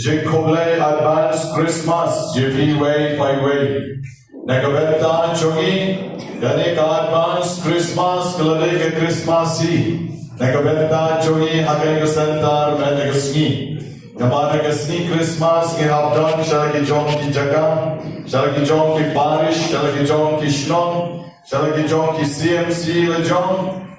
Jekole advance Christmas, JP way by way. Nagabenta chongi, gani ka advance Christmas, kalade ke Christmasi. Nagabenta chongi, hagai ke sentar, मैं नगस्नी. हमारे नगस्नी Christmas के हफ्तों, शल की जों की जगह, शल की जों की बारिश, शल की जों की स्नों, शल की जों की CMC le जों.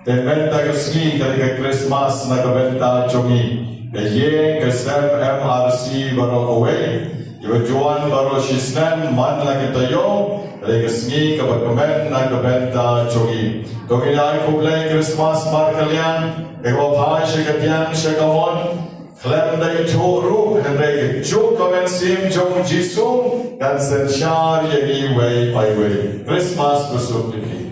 Ten benta nagस्नी kali ke Christmas nagabenta chongi. Ye kesem MRC baroh away. Ibu Juan baroh shisnem man lagi tayo. Legasni kabat komen na kabenta chogi. Tokinay kublay Christmas mar kalian. Ego bhai shekatian shekamon. Klem da ituru henrege chuk komen sim jong jisum. Dan senshar yegi way by way. Christmas kusupiki.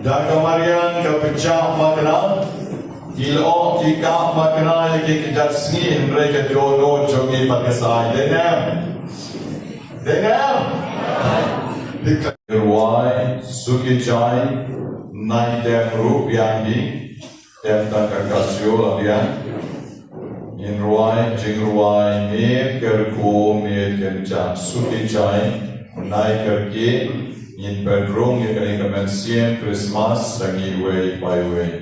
Dan kemarian kepecah makna Kilo kika makna kikijat sni mereka jono jogi pakasai. Dengar. Ruai suki chai nai dem rupiah di dem takakasio labian. In ruai jing ruai me kerku me kerja suki chai nai kerki in bedroom you can commence Christmas lagi way by way.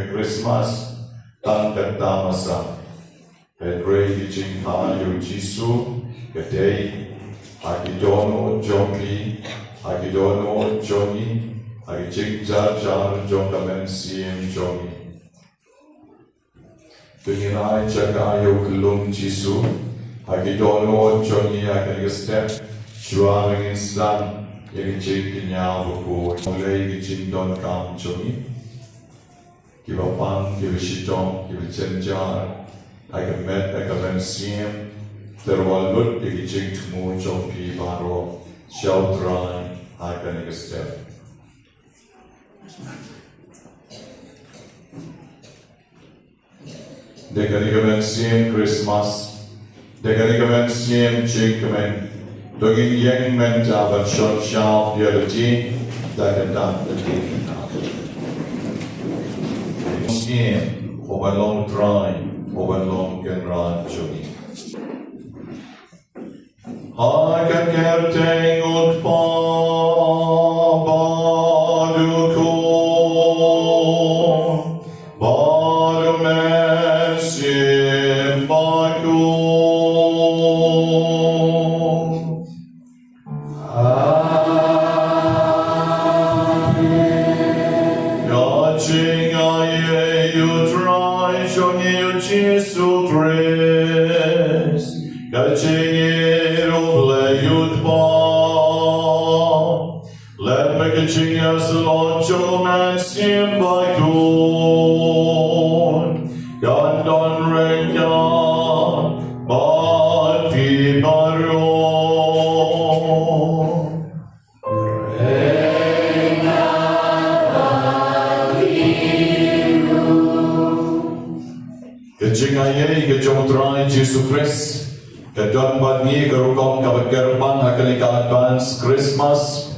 Khristmas tan masa pedrei jing ha yu jisu kedei akidono jongi akidono jongi akijing jar jongamen siem jongi tunginai jaga yu kelum jisu akidono jongi akigestep juaring islam yakijing kinyao buku mulai kijing don kam jongi kiba pan, kiba shitong, kiba chenjar, aga met, aga ben siem, terwalut, igi jing tumu, jompi, baroh, xiao drai, aga niga step. Dega niga ben siem Christmas, dega niga ben siem jing kamen, dogin yeng men jaban shon xiao, yalati, daga dan, dagi. For a long drive, for a long and run journey. I can kerteng ut pa baduko baru mesim baku. Jesus Christ, kaching layut pa, let me kaching as Lord Joman sim by good, God don reka, but be baroh. Kajingayay kajomutray Jesus Christ kadon badni karukong kabagkarpan hakali ka-advance Christmas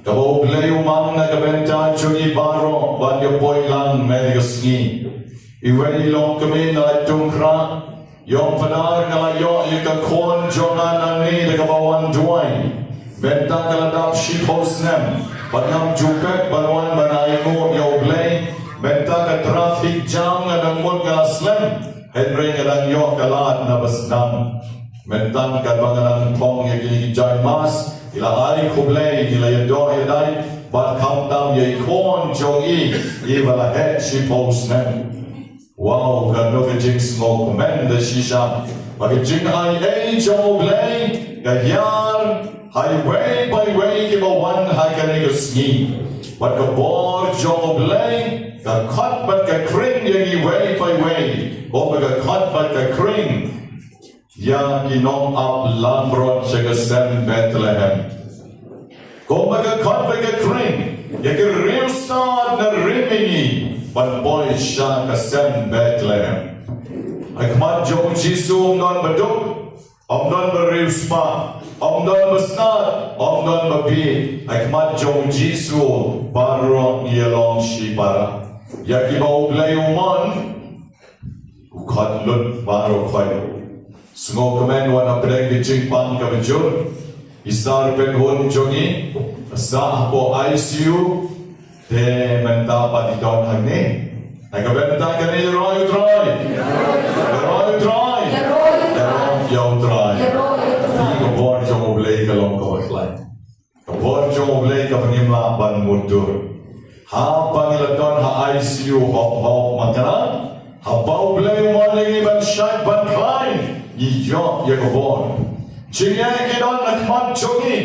kabuglay umang nakabenta chungi baroh bagyo poilan medigas ni iway long kami na tungkra yung panar ngalayo ikakon jongan ani nakabawan duway benta kaladap shisnem pagam jupek banuan banay mo yoblay benta ka traffic jam ngadang mul ngaslem Henry ngadang yo kalat na basdam mentan ka banganang tong yagijay mas ila ay kublay ila yado yaday bat kamdam yakon jongi ibala het shiposnem wow kano ka jing smoke menda shisha magajing ay joglay gayar highway by way kibawan hakanigas ni bat kabor joglay ka cut bat ka kring yagi way by way o ka cut bat ka kring yang kinong up lambron siya Bethlehem. Kung magkakot magkakring, yung real star na rimini, ban boy sha kasem Bethlehem. Akmat jong Jisu non baduk, non berisma, non besar, non babi. Akmat jong Jisu baroh yelong shi para. Yaki bau blayuman, ukat lut baroh kayu. Semua kemen wana breng di jingpang kebejur. Isar penhun jongi, sah po ICU, te menta di don hagne. Naga benta kani roy troy, roy troy, roy troy. Ni kebor jong oblay kalong kawatlan. Kebor jong oblay kapanyimla ban mundur. Ha pangila don ha ICU hop makana. Ha bau oblay morning ban shine ban climb. Iyo ya kebor. Jingya kidon nakmat jogi.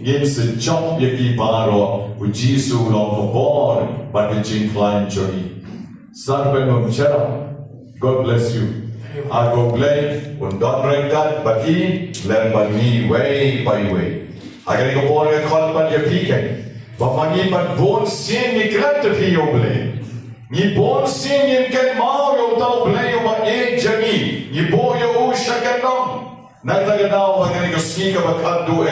Yin se jump ya ki baroh. Ujisu long kebor. But the jing climb jogi. Sarbenum chera. God bless you. I go play. Undon rengkat. But he learn by me way by way. Agar ni kebor ya call pan ya pike. Bapangi pan bon sin ni krat pi yo play. Ni bon sin yin ken mau yo tau play yo ba e jagi. Ni bo yo shakanam. Nagtaganaw magani ski ka bakhatduh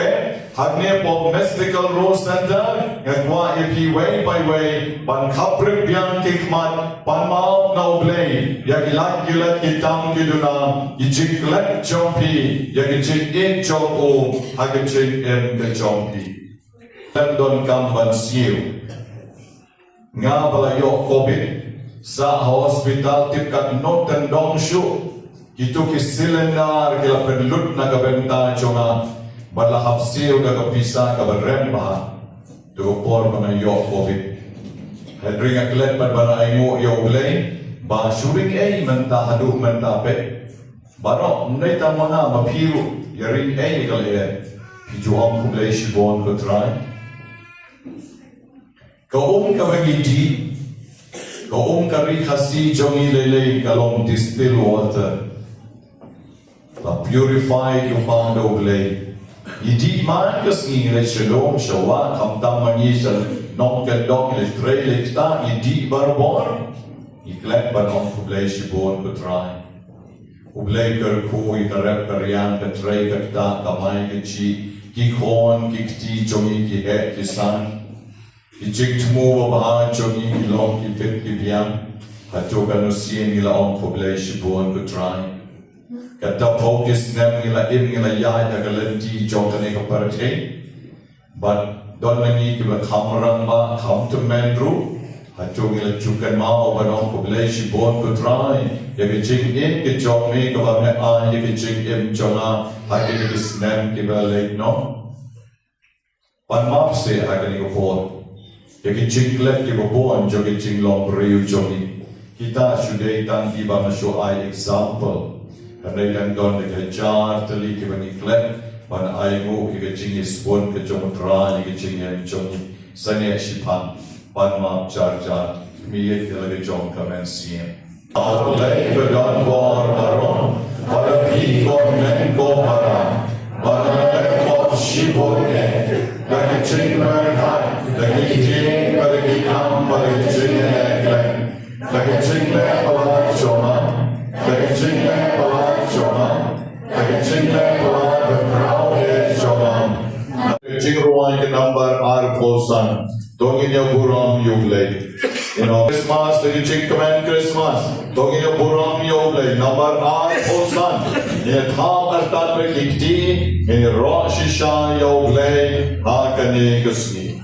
hagne po mystical rose center ngwa ipi way by way pan khaprik biang kikmat pan mau na oblay yagilat gilat kitam kiduna ijiklat jompi yagijik e jomu hagijik em ke jompi tandon kamban siu nga balayo covid sa hospital tipkat noten dong shu. Itu kisilenar kila perlut na kabenta chonga balahap siyo na kapisa kabaremba to por mana yo covid hedring aklet pan bana aingo yo blay ba shubing menta hadu menta pe baroh nei ta mana mapiru yaring kale pijo am kublay shibon ko try ko kavagiti ko kari khasi jongi lele kalong distill water la purify yung pang oblay. Idi man kasi ngile shalom shawa kamtam mangi shal non kedong ile trail ta idi barbor iklek banon oblay shibon ko try. Oblay kerku ikarep karyang ka tray kakta kamay kichi kikon kikti jongi ki het kisan kijiktumu wabahan jongi kilong kipit kibiyang hatugan usien nila on oblay shibon ko try. Kata focus nem ngila ngila yai na galanti jongtane kaparate but don nangi kiba khamrang ba kham to mendru hatu ngila chukan ma obanong kublay shibon ko try yagi jing in ke jong me ka ba me a yagi jing im jonga hagi ni shisnem kiba late no pan map se hagi ni ko por yagi jing let kiba bon jogi jing long riu jogi kita shudai tan kiba na show I example. Kanai lang don naghajar tali ki bani klep ban ai mo ki jing is bon ke jong tra ni ki jing yan jong sanya shipan ban ma jar mi ye ki la jong kamen siem au lai be don bor baron para pi ko men ko para ban ko shibon ne la ki jing mer ha la ki jing para ki kam para ki jing ne la ki jing le para joma la ki jing le Jingruan ke number R Kosan. Dongin ya buram yuglay. Christmas, the jing command Christmas. Dongin ya buram yuglay. Number R Kosan. Ye tham artat me likti. In Rosh Hashanah yuglay. Ha kani kusni.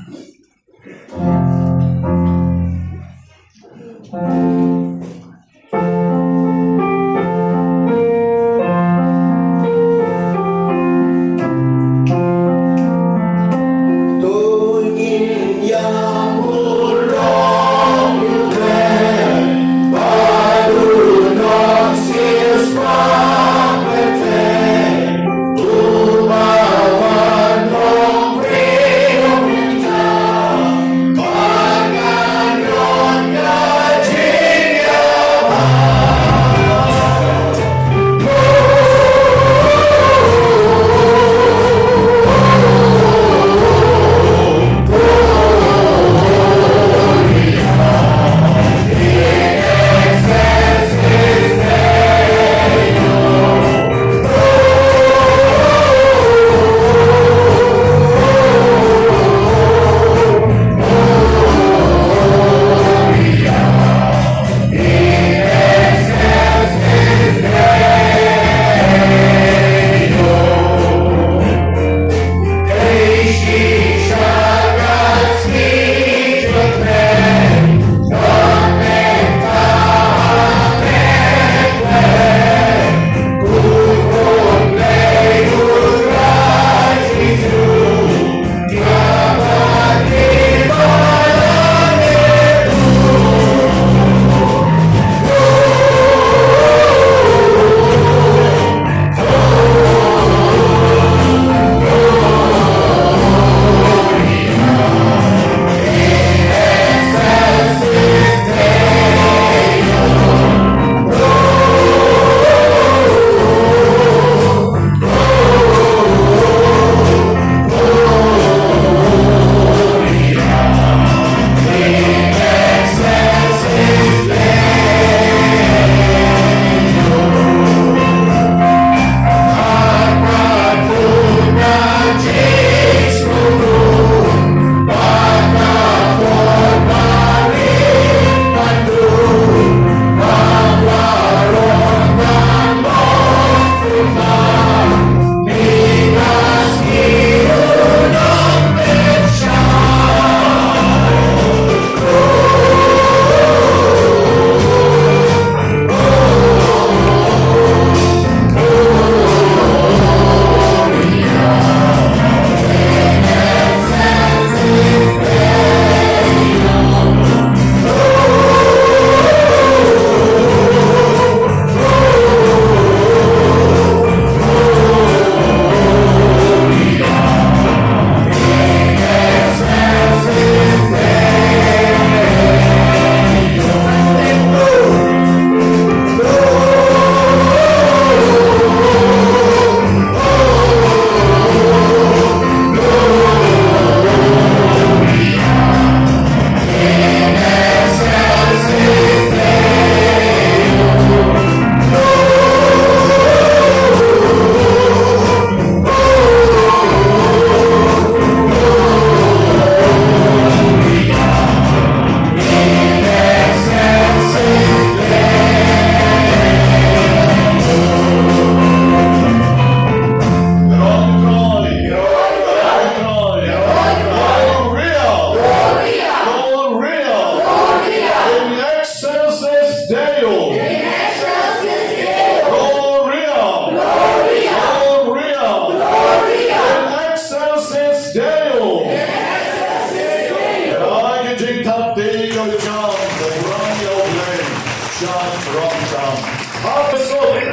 shot from some. Opposite,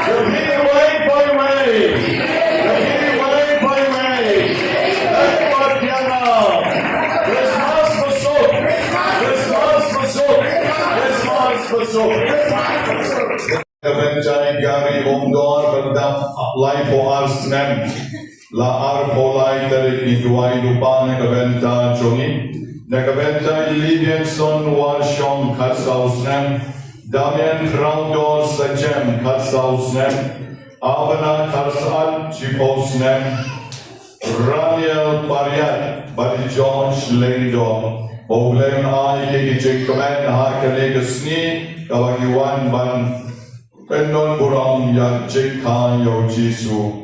the way by way, the way by way. Let what yana. Christmas besok, Christmas besok, Christmas besok. Kebencai gari omdor berdam lai pohar snem. La arpolai tarik ituai lupa nekabenta chongi. Nekabenta Livingston Warshon Katsausnem, Damian Krandor Sachem Katsausnem, Avana Karsat Chiposnem, Raniel Pariat, Buddy George Lendo, Boglen I Kiki Command Harkalega Sni, Kawagiwan Ban, Pendon Buram Yak Jika Yo Jisu.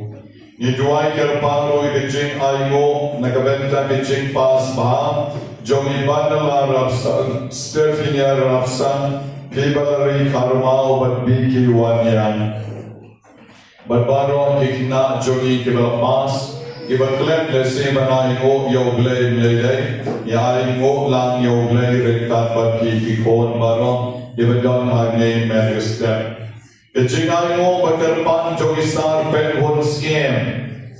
Niduai Kerparo Gijing Aigo, Nakabenta Gijing Pas Baham, Jomi Bandala Rapsan, Stephania Rapsan, Kibalari Karmao, but Biki Wanyan. But Baroh Kikna Jogi Kibal Mas, Kibal Klem Lesimana Ingo Yo Blade Mlede, Yaringo Lang Yo Blade Rekat But Kiki Kon Baroh, Kibadon Hagne Megastem. Kecingaimu berterpan jogisar penhun skiem.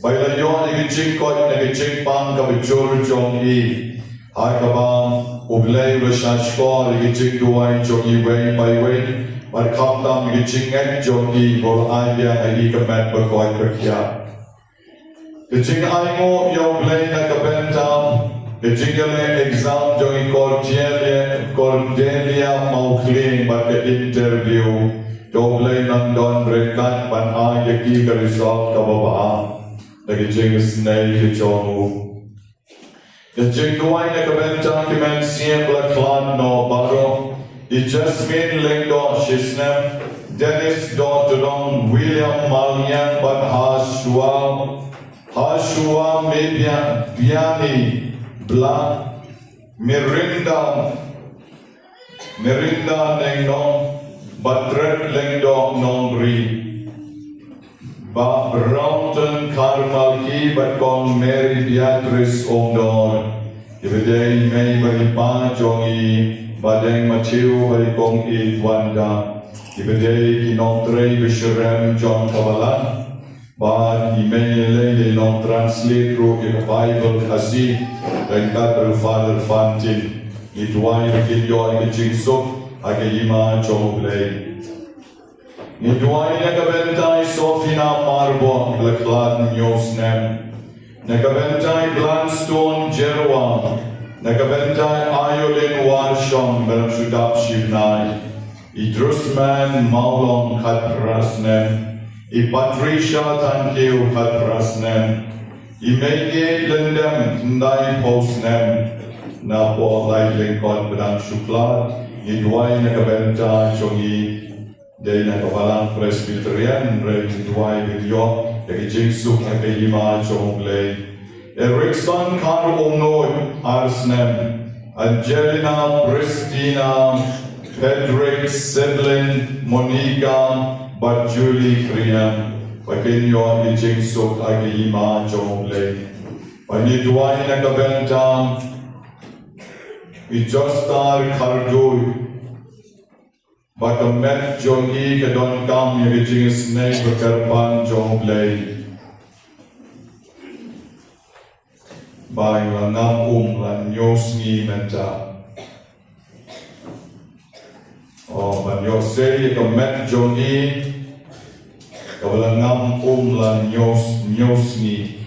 Baila yon ikicing kot nekicing pang kabicur jong i. Hai kabang ublay rashashkor ikicing duay jong i way by way. Berkamtam ikicing ek jong i bol ayah ai kemet berkoi berkia. Kecingaimu yoblay nakabentam. Kecingale exam jong i Cordelia maukling baka interview. Doblay ng don rekat pan ayaki ka result kababaan. Nagijing snay kichomu. Kajing duway na kabentang kimen siyem laklan no baroh. Jasmine Lengdo Shisnem. Dennis Dotodong William Malyan ban Hashua Media Biani Bla Mirinda Nengdong Batret Lengdong Nongri Ba Brownton Karmalki Batkong Mary Beatrice Omdor Ibedei May Baripa Jongi Badeng Matiu Barikong Wanda Ibedei Kinontre Bisharem John Kabalan Bad Imenele they non translate through in Bible Kasi Rengkat Father Fantin Itwai Kidyo Ikijingsuk Agayima Choblay. Nidwai nagabentai Sofina Marbo Blaklad Nyosnem. Nagabentai Blandstone Jerwa. Nagabentai Ayolin Warshon Beramshudap Shivnai. Idrusman Maulon Katrasnem. Patricia Tankiu Katrasnem. Imege Lendem Ndai Postnem. Napo Lai Linkon Beramshuklad. Idwai nakabenta chongi day nakabalang Presbyterian red idwai video yakijingsuk nakayima chonglay Erickson Karo Omnoy Arsnem Angelina Pristina Pedrick Sedlin Monica Barjuli Kriam Pakinyo yakijingsuk nakayima chonglay Panidwai nakabenta Ijostar Kardul Bakamet Jongi Kadon Kam Yagijing Snake Bakarpan Jonglay Bang Langam Lan Yosni Menta Oh Ban Yosei Kamet Jongi Kabalangam Lan Yosni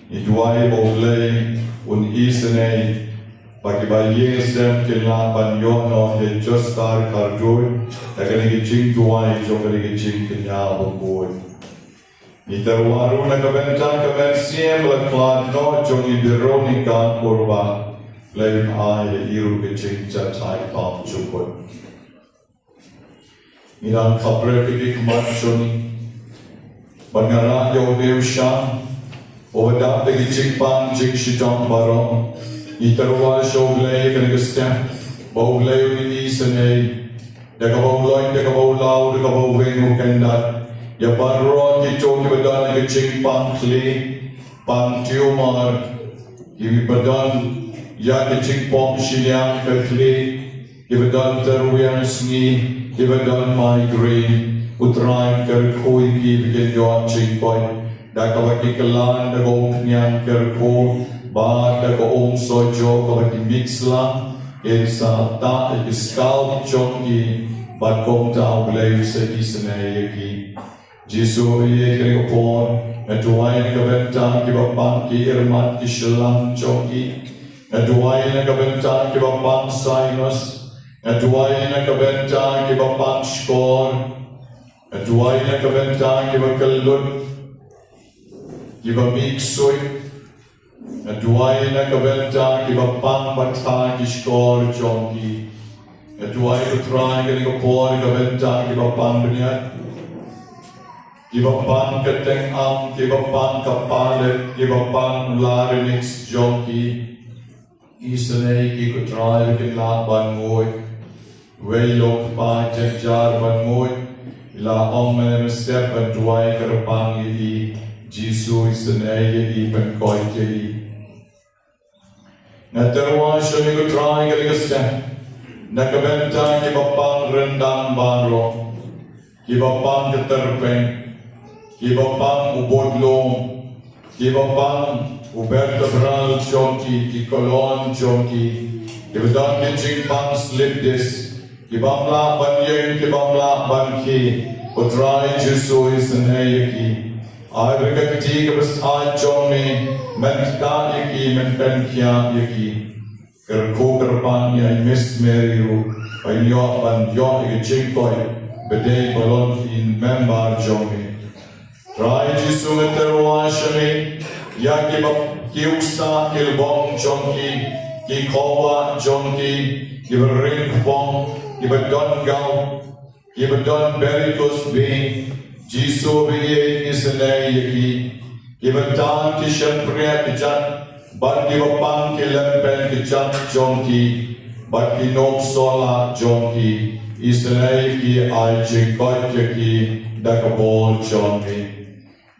Idwai Oglay Un Isene Pakibayi sem kilapan yono he justar karjoy, nakaligi ching tuwai jokaligi ching kinya bukoy. Iterwaru nakabenta kaben siem laklan no jongi bironika kurba, layun ay iru kiching chatay pam chukot. Inang kabre kiki kumat choni, bangara yodew siyang, ovadap lagi ching pang ching shitang baroh. Iterwa shoglay kanagastem, bauglay ni isanay, dekabaulay, dekabaulau, dekabauwenu kendat, yabarro kito kibadan nagaching pangkli, pangtiumar, kibadan yakaching pom silyang kakli, Givedan terwiarsni, givedan migraine, utrain kerkoi givegan yon chingkoi, dakawaki kalan dagong nyang kerko, ba dagong sojo kawaki mixla, sa ta iskal chongi, bakom ta uglay sa isanayaki. Jisu ye kerikopon, Natuay na kabentang kibapang ki irmat ki shilang choki. Natuay na kabentang kibapang sinus. Natuay na kabentang kibapang skor. Natuay na kabentang kibakalun. Kibamiksoy. Natuay na kabentang kibapang batang ki skor choki. Natuay na try kerikopon kabentang kibapang benyat. Kibapang kateng kibapang kapalit, kibapang larinix joki, isanay kikutray kinlaban moy, waylok pa jagjar ban moy, ila menemestep at duay karapang ii, Jisu isanay ii pangkoy kii. Natarwa siya kikutray kaligastep, nakabenta kibapang rendang baroh, kibapang katerpeng, Kibapang ubodlong, kibapang ubertebral jonki, kikolon jonki, kibadang kijingpang slipdis, kibamla banyeng kibamla banki, utray Jesu isanayaki, ayrikati kabasay jongni, mentka yaki, menpenkya yaki, kerko kerpan yay mismeriru, paynyo banyo ikijingkoy, bedey balon in membar jongni. Try Jisu meterwashami, yakibap kiuksa kilbong jonki, kikowa jonki, kibaringpong, kibadongaw, kibadon berikus bing, Jisu biye isanay yaki, kibatan kishempriya kijat, bat kibapang kilempen kijat jonki, bat kinok sola jonki, isanay ki ay jingkot yaki, dakabol jonki.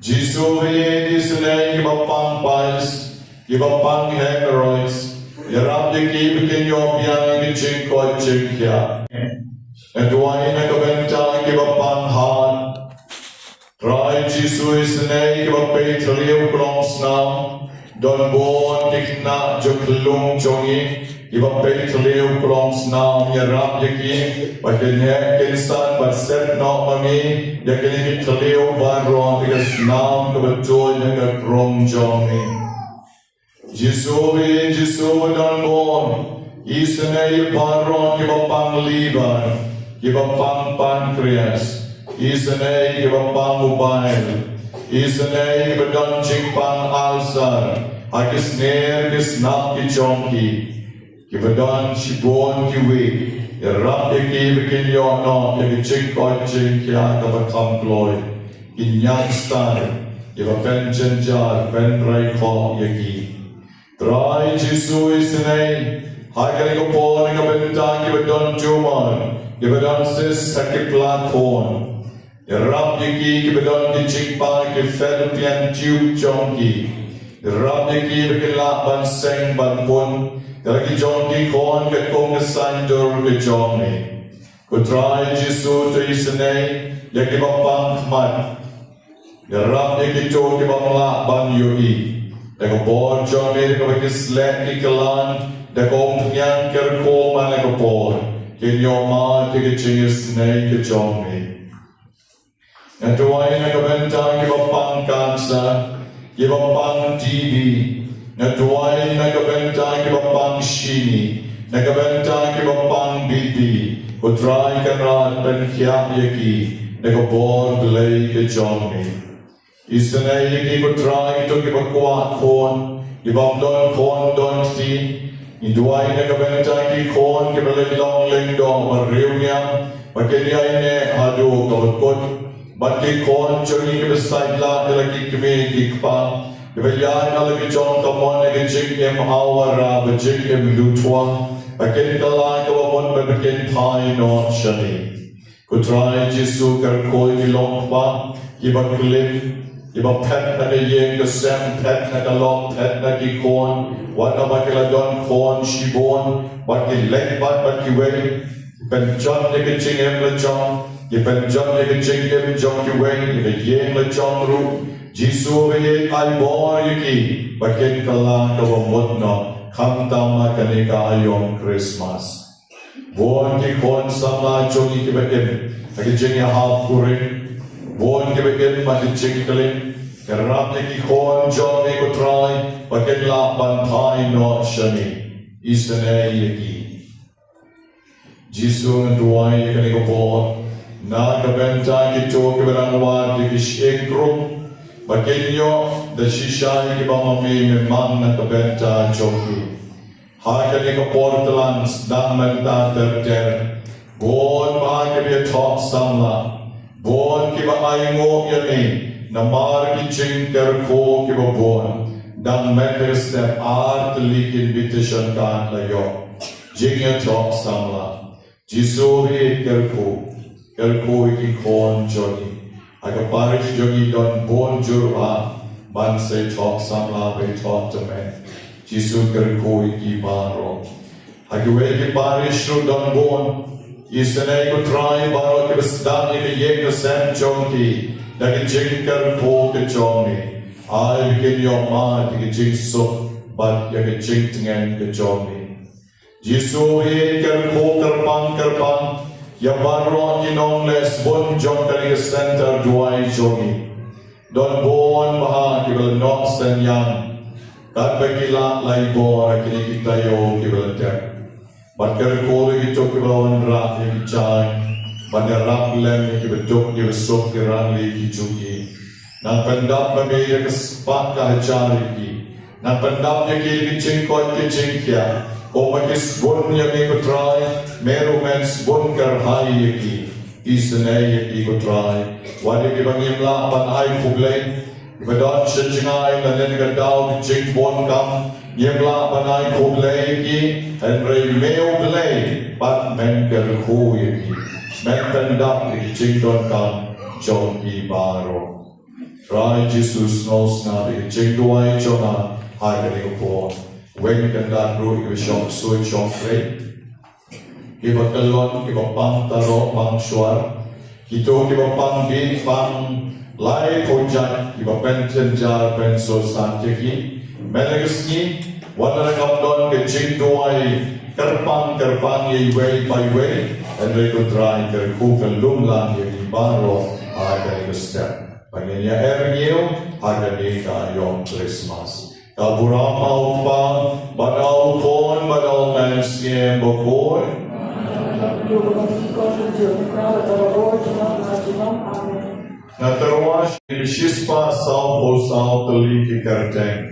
Jisu biye isanay kibapang pais, kibapang hemorrhoids, yarap yaki bikin yopyang ikijingkot jingkya. Natuay na kabenta kibapang han, try Jisu isanay kibapay taliw klong snam, don bon kikna joklung jongi, kibapay taliw klong snam, yarap yaki, bakin kinsan baset no mami, yakin ikitaliw baron, ikas snam kabatoy na kakrong jongi. Jisu biye Jisu don bon, isanay baron kibapang liban, kibapang pancreas, isanay kibapang ubail, isanay kibadon jingpang alsar, akisner kisnap kichongki, kibadon shibon kiwi, yarap yaki bikin yono, yaki jingkot jingkya kabakamkloy, kinyangstan, kibapen jenjar, pen raiko yaki. Try Jisu isanay, hakari kapon kabentang kibadon tumor, kibadon sis sakit lakon, yarap yaki kibadon kijingpang kifelpian tube jonki, yarap yaki bikilaban seng banpun, Kalaki jonki kon kakong kasandur ke jongi. Kutray Jisu to isanay, yakibapang kmat. Yarap yakito kibamla ban yui. Dakabor jongi kabakislet kikalan, dakong nyang kerko manakabor. Kinyoma tikichingisnay ke jongi. Natuay nakabentang kibapang kansa, kibapang TB, Natuay nakabentang kibapang shini, nakabentang kibapang bibi, utray kanran penkiak yaki, nakabor belay ke jongi. Isanay yaki utray ito kibakwat kon, kibamdon kon don ti, iduay nakabentang ki kon kibalay long lingdong mariw niya, makinyay ne hadu kawatkot, bat ki kon jongi kibasay la nilaki kimi kikpa, Ibayan alagi jong kamon agi jingim awara bajingim lutwa bakin kalay kawamon bakin pai non shani. Kutray Jisu karkoy kilong pa kibaklim Iba pet na kayeng kasem, pet na kalok, pet na kikon, wat na makiladon kon, shibon, wat kilek bat kiway, ipan John na kachingem la John, ipan John na kachingem John kiway, ikayeng la John ru, Jisu kayeng albor yuki, bakin kala kawamot no, kamtama kanika ayong Christmas. Buon kikon sama chongi kibakim, akijing ya half kuring, buon kibakim makijing kalim, karap ni kikon John ni kutray, bakin la bantay no shami, isane yaki. Jisu nganduay kaniko po, na kabenta kito kibarangwan kikishik krum, bakin yo, da shishay kibamami memang na kabenta chongi. Hakani ka portalans daman ta terter bon ba ke be top samla bon ki ba ai ngo yami namar ki ching ker ko ki ba bon dam meter step art likin invitation kan la yo jing ya top samla Jisu hi ker ko ki kon joni aga parish jogi don bon jurha ban se top samla be top to me Jisu kerkoi ki baroh. Hagiwe ki parish ru don bon. Isane ko try baroh ke besdan ke ye ko sem chonki. Dagi jing kerko ke chongi. Ai ke yo ma ke jing so but ya ke jing tingen ke chongi. Jisu ye kerko kerpang. Ya baroh ki non les bon jong ke center duai chongi. Don bon baha ke bel not sen yang. Kat bagila lai bor kini kita yo kibalter. Batkar kore kita kibawan rak ni kicai. Batkar rak lem ni kibetok ni besok kirang li kicuki. Nang pendap memilih kesepak kahajari ki. Nang pendap ni kili kicingkot kicingkia. Kau makis bon yang ni kutrai. Meru mens bon karhai ki. Isenai ki kutrai. Wadi kibangim lah pan ai kublay. Ibadon sejingai dan negadau jing bon kam yemla banai kublai ki and rei meu blai but men kerhu ki men pendap ki jing don kam jong ki baroh Rai Jesus nos na ki jing duai chona hagari ko wen kandan ru ki shop sui shop frei ki bakalon ki bapang taro pang swar kito ki bapang bi pang Lai pojat iba pension jar penso santiki melegisni wana kamdon ke jingdoai kerpang ye way by way and we could try ke kukan lumlan ye baroh aga ke step pagenya ernio aga ni ka yom Christmas kaburam au pa badau kon badau menskiem bokoi Na terwas in shispa sau po sau tali ki kerteng.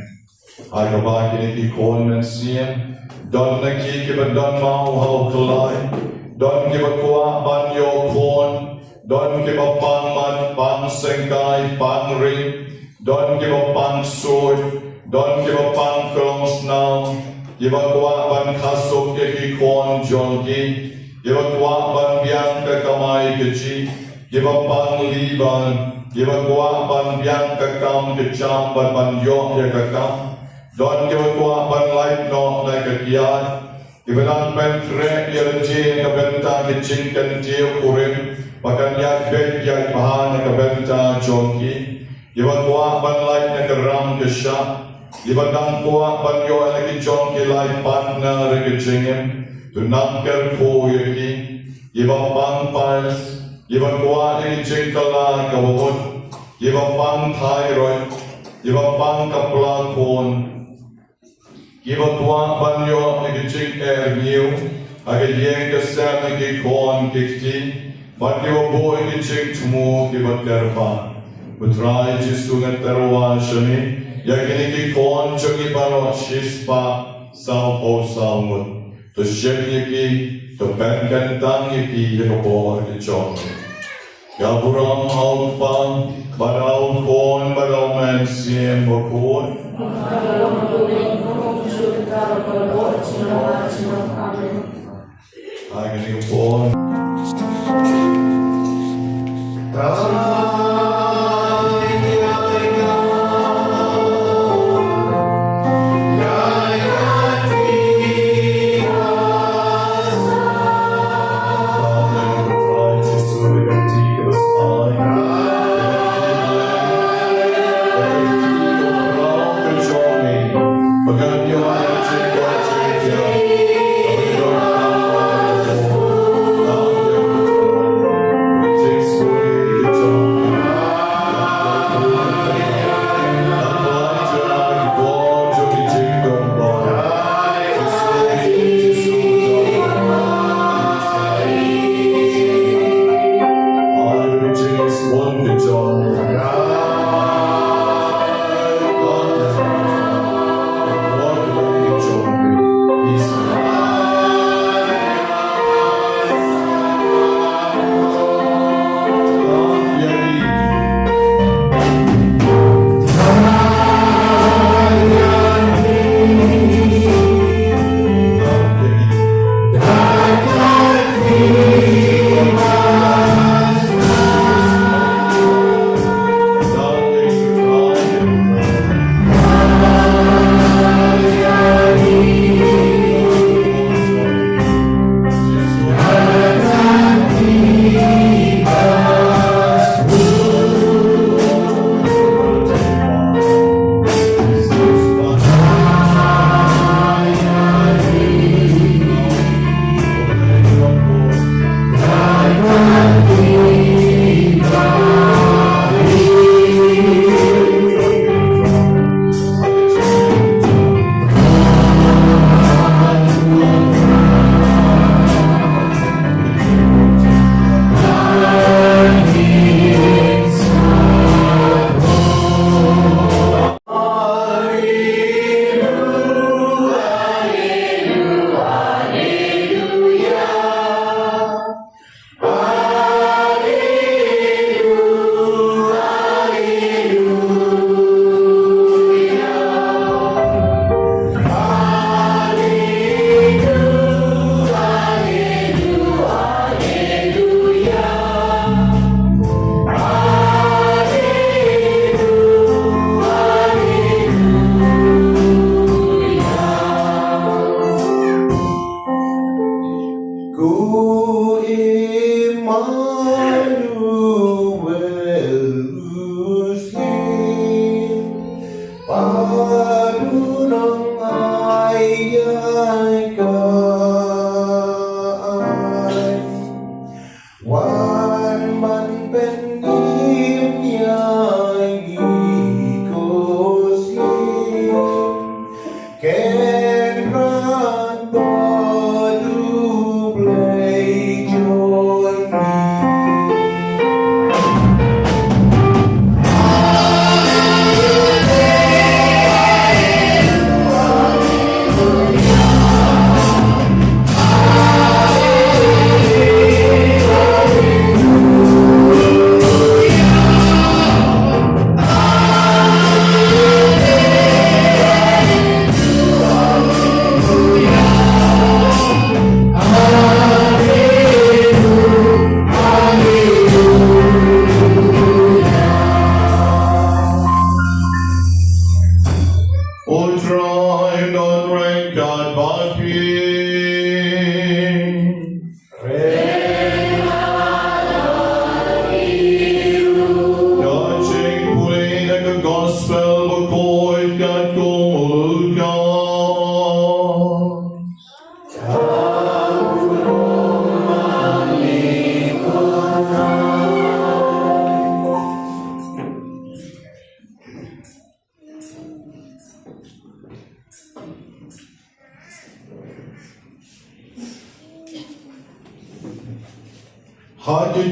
Aga ba kini ki kon mensiem. Don na ki ba don mau hau kelai. Don ki ba kuah ban yo kon. Don ki ba pang man pang sengkai pang ring. Don ki ba pang sword. Don ki ba pang krons now. Ki ba kuah ban kasuk ki kon jongi. Ki ba kuah ban biang ke kamai keci. Giba pang liban, giba kuah ban biang kakam kecam ban yong ya kakam, don giba kuah ban light no na kakiat, giba nan pen trek ya leje ka benta kecing kan tiu kurim, pakan yak bet yak bahan na kabenta chongki, giba kuah ban light na karam kesha, giba nan kuah ban yo na kichongki light pan na rekecingem, tu nan ker ko yaki, giba pang pals. Iba kuah ni jingkala kabut, iba pang thyroid, iba pang kapla kon, iba kuah banyo ni jing new, aga yeng kesem ni kon kikti, but iba boy ni jing tumu iba terpa, putrai jisungan terwa shani, yakini ki kon chungi baro shispa sao po sao mut, to shemni ki to penkan tang ki yakobor ki chong. Gaburam outpang, badau kon, badau mensiem bokon. Agni kon. Try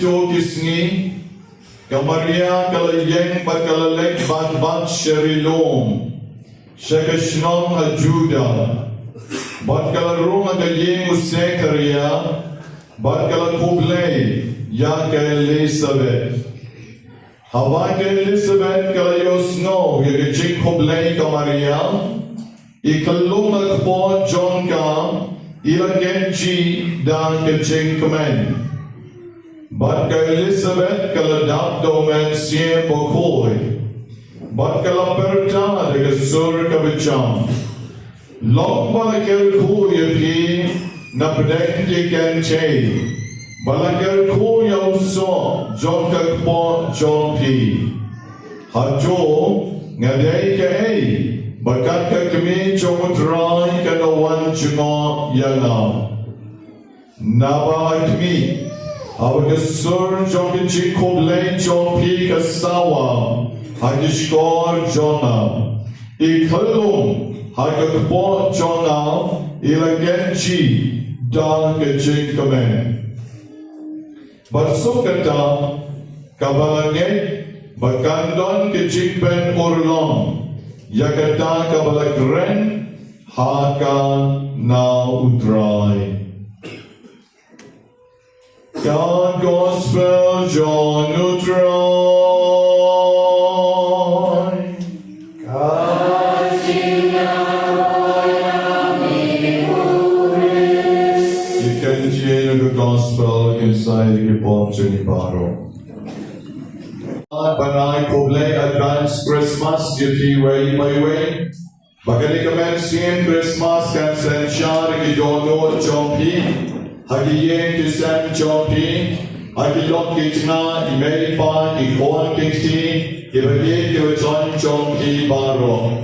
Kristo kisni Kamaria kalayeng pagkalalek bat sherilom Shekashnong hajuda Bat kalarong agayeng usekaria Bat kalakublay Ya ka Elizabeth Hawa ka Elizabeth kalayosno Yagajing kublay ka Maria Ikalumag po John ka Ilagenji dan kajing kemen Bat ka Elizabeth kaladap domen Mass Bakhuid Bat kalaperta daga sur kabacham Long balakir ku yapi Napdeng jiken chay balakir ku yauso John kakpo John pi Hajo ngadai ka ay Bakat ka kami chomutray ka nawan chungo yana Naba kami Awa sur John kajing kublay John pi kasawa Hagishkor Jona Ikalung Hagakpo Jona Ilagenji Dan kajing kamen Barsukata Kabalangit Bakandon kajing pen urlong Yakata kabalagren Haka na utray God Gospel John utray You can hear the gospel inside the kibo ni baroh Panay kublay advance Christmas Yuki way by way Bagay kamen siyem Christmas Kansen siya Rikidono Chompi Hagiyen kisem Chompi Hagilok kitna Imeipa Ikon kikti Ibagay kiwachon Chompi baroh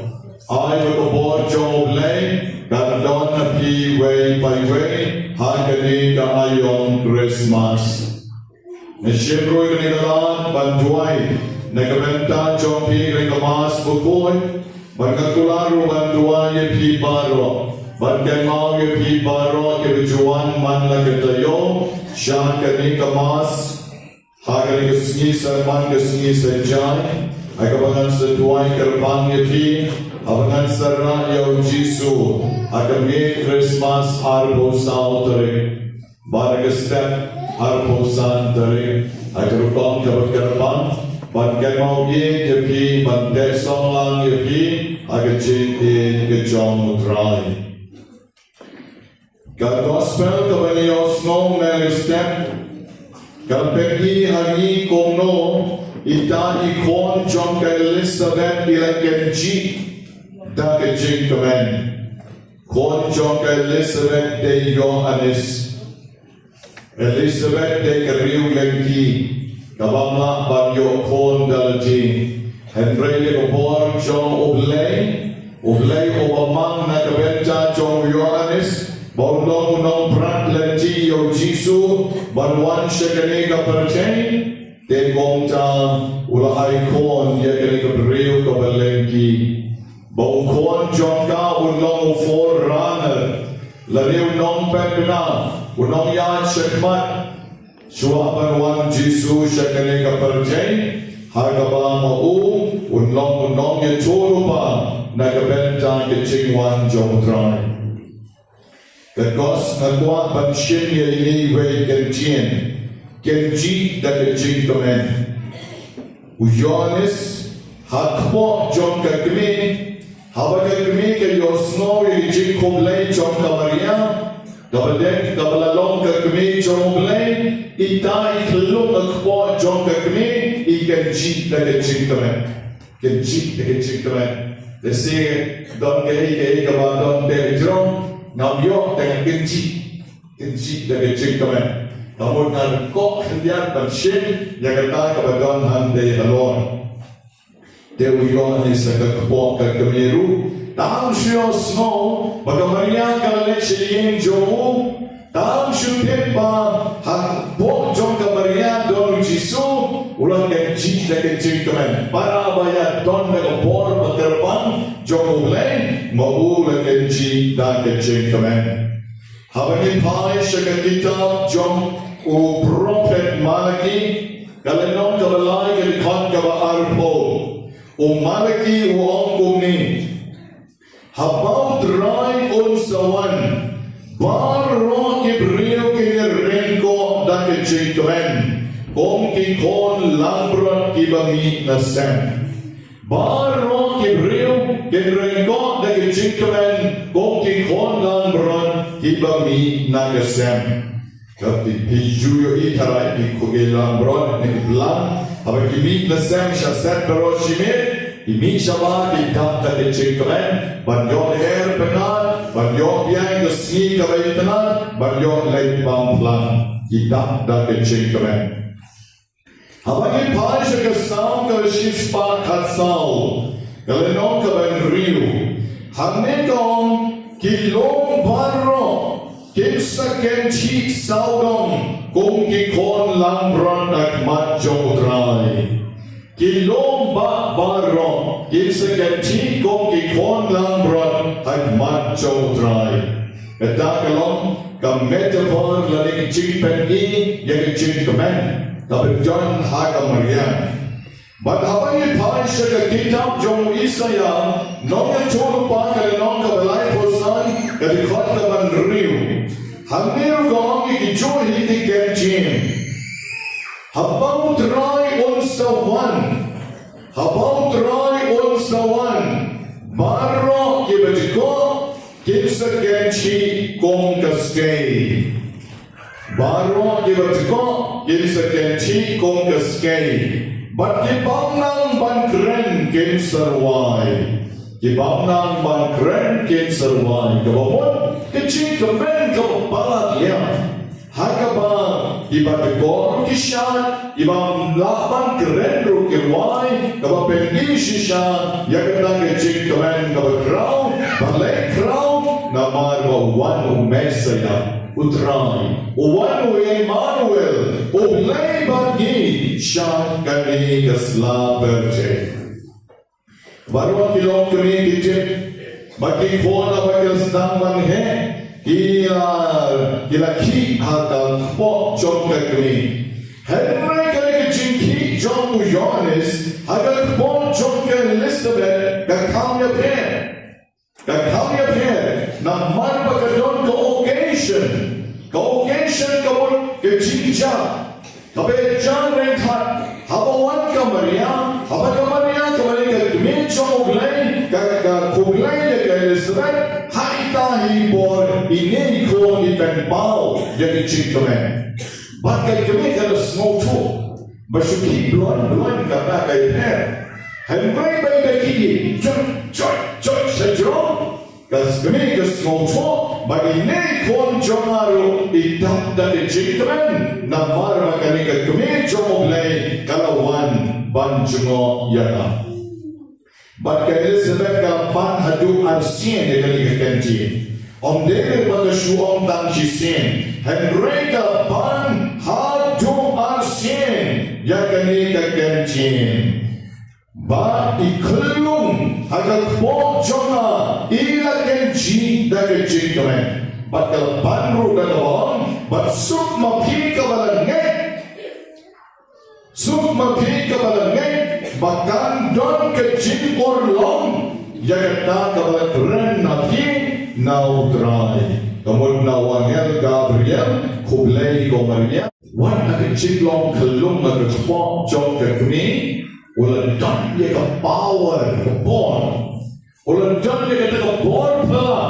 Ay magkabor Chomoblay Gandon na pi way by way Hagani kaayong Christmas Nashibroy kanilalan banduay Nagabenta Chompi kay Mass Bakhuid Bagkatularo banduay pi baroh Bagkamaw pi baroh Kibijuan man lagatayo Siya kani kamas Hagani kasngi sarman kasngi sanjay Ay kabangan sa tuway karpang pi Abangan sarna yaw Jisu Agami Christmas arbo sa autorik Baragastep Arposan tarik Akarupang kabakarapang Bagkamaw yapi Bagdesong lang yapi Agajin in kajong utray Gospel kabaniyos no Meristep Kalpegi hagi komno Ita ikon John ka Elizabeth ilagenji Da kajing kamen Kon John ka Elizabeth de yo anis Elizabeth de kariu lengki Kabama bagyo kon dalji Henry de kapor John Oblay obamang na kabenta John Yohanes Baulong unong prat lenti yo Jisu Banwan siya kani kapertain Ten gongta ulahay kon ya kani kapriu kabalengki Bau kon John ka unong forerunner Lariu nong pepina Unong yan syakmat Suapan wan Jisu syakane kaperjay Hagaba mau Unong ya churupa Nagabenta kecingwan jomutray Kagos nagwa panshin ya ini way kentien Kenji da kecing kamen Uyonis Hakpo jom kakmi Haba kakmi kayosno Yijing kublay jom kamaria Kabadek kabalalong kakmi Chomoblay Ita iklong akpo Jom kakmi Ikenji da kecing kamen Kenji da kecing kamen Desi Don kahi kabadon Dejrom Ngamyok dengan kenji da kecing kamen Namun narkok Kendian bershin Yang kata kabadon Hande alon Dewi yon Isa kakpo kakamiru Tam shio snow Bagamaria kalek shiyin jomu Tam shio pimpa Hak bok jom kamaria Don Jisu Ulang kenji da kecing kamen Para bayar don Nagapor Bakarpan Jom ulay Maulang kenji da kecing kamen Habangin pai Syaka kitab Jom o prophet Malaki, kalanon kabalay kalikon kabaarpo, o Malaki o angkumi, habang try on sawan, baroh kibriyo kinirrenko da kechikwen, kong kikon lambron kibami nasem. Baroh kibriyo kinirrenko da kechikwen, kong kikon lambron kibami nagasem. Kapit pijuyo itaray kikuge lambron nikiblan, habang kimi nasem siya set baroh shimit, kimi siya ba kitap da kechikwen, banyo air penat, banyo biang kesni kabaitanan, banyo lay pamplan, kitap da kechikwen. Habang ipay siya kasaw kashispa katsaw, kalinong kabanriyo, hangin kong kilong baroh, kinsa kenchi saudong, kung kikon lambron at madjong dry. Kilong baroh, kinsa kenchi kung kikon lambron at madjong dry. Katakalong, kametafor laling chipen yang chikamen. Tapi John haga Maria. But habang ipay siya ka kitab jong Isaya, nong yung chulo pa ka nong kabalay po san, kadikot ka manriw. Hangir ko ang ikijuhi ikenjin. Habang try on sawan, baroh kibadiko, kinsa kenchi kong kaskay. Baroh kibatiko, kinsa kenchi kong kaskay. But kibang nang bankren kinsarway. Kibang nang bankren kinsarway. Kababon, kecik kemen kabalat liya. Hakaba, kibatiko kisyan, ibang laban keren rukirway, kabapendi shisya, yakata kecik kemen kabakraw, balay kraw, namarwa wanu mesaya. Utray, uwanu Emmanuel, ublay bagi, siya kani kaslaberte. Baruang kilong kami kitip, magkikona bagkasnang manhe, kila ki hatang po jom kami. Henry kani kichinki jom Yohanes, hagal po jom ka Elizabeth, kakamya per, na marbagadon ka occasion kabul kecikja, kabe jan renthat, habawan kamaria kembali ke kemeja uglai, kuglai ke Elizabeth, haita hibor ini ko ipen pau jadi cikkemen. Bagai kemeja semua tu, bersuki bulan kata kai per, henry bayi kiki, joy sejauh. Kas kemeja semua tu. Bagi ni kon jomaru itap dari cikren namar makani ke kami jomulai kalawan banjungo yana. Bagi Elizabeth kapan hadu arsien dari kekanji. Om dere pada suam tang kisien. Henry kapan hadu arsien yakani kekanji. Ba iklung agak po joma ila kenji dari cikren. Bakal banru dan awam, bat sukma pi kabalangai, bahkan don kecil orlong, jaga kabalan keren napi naudrai. Kemudian nawangel Gabriel, kublai komaria, wan akan ciklong kelung akan pok jom kekuni, ulan don ye ke power kebon, ulan don ye ke kebon pula,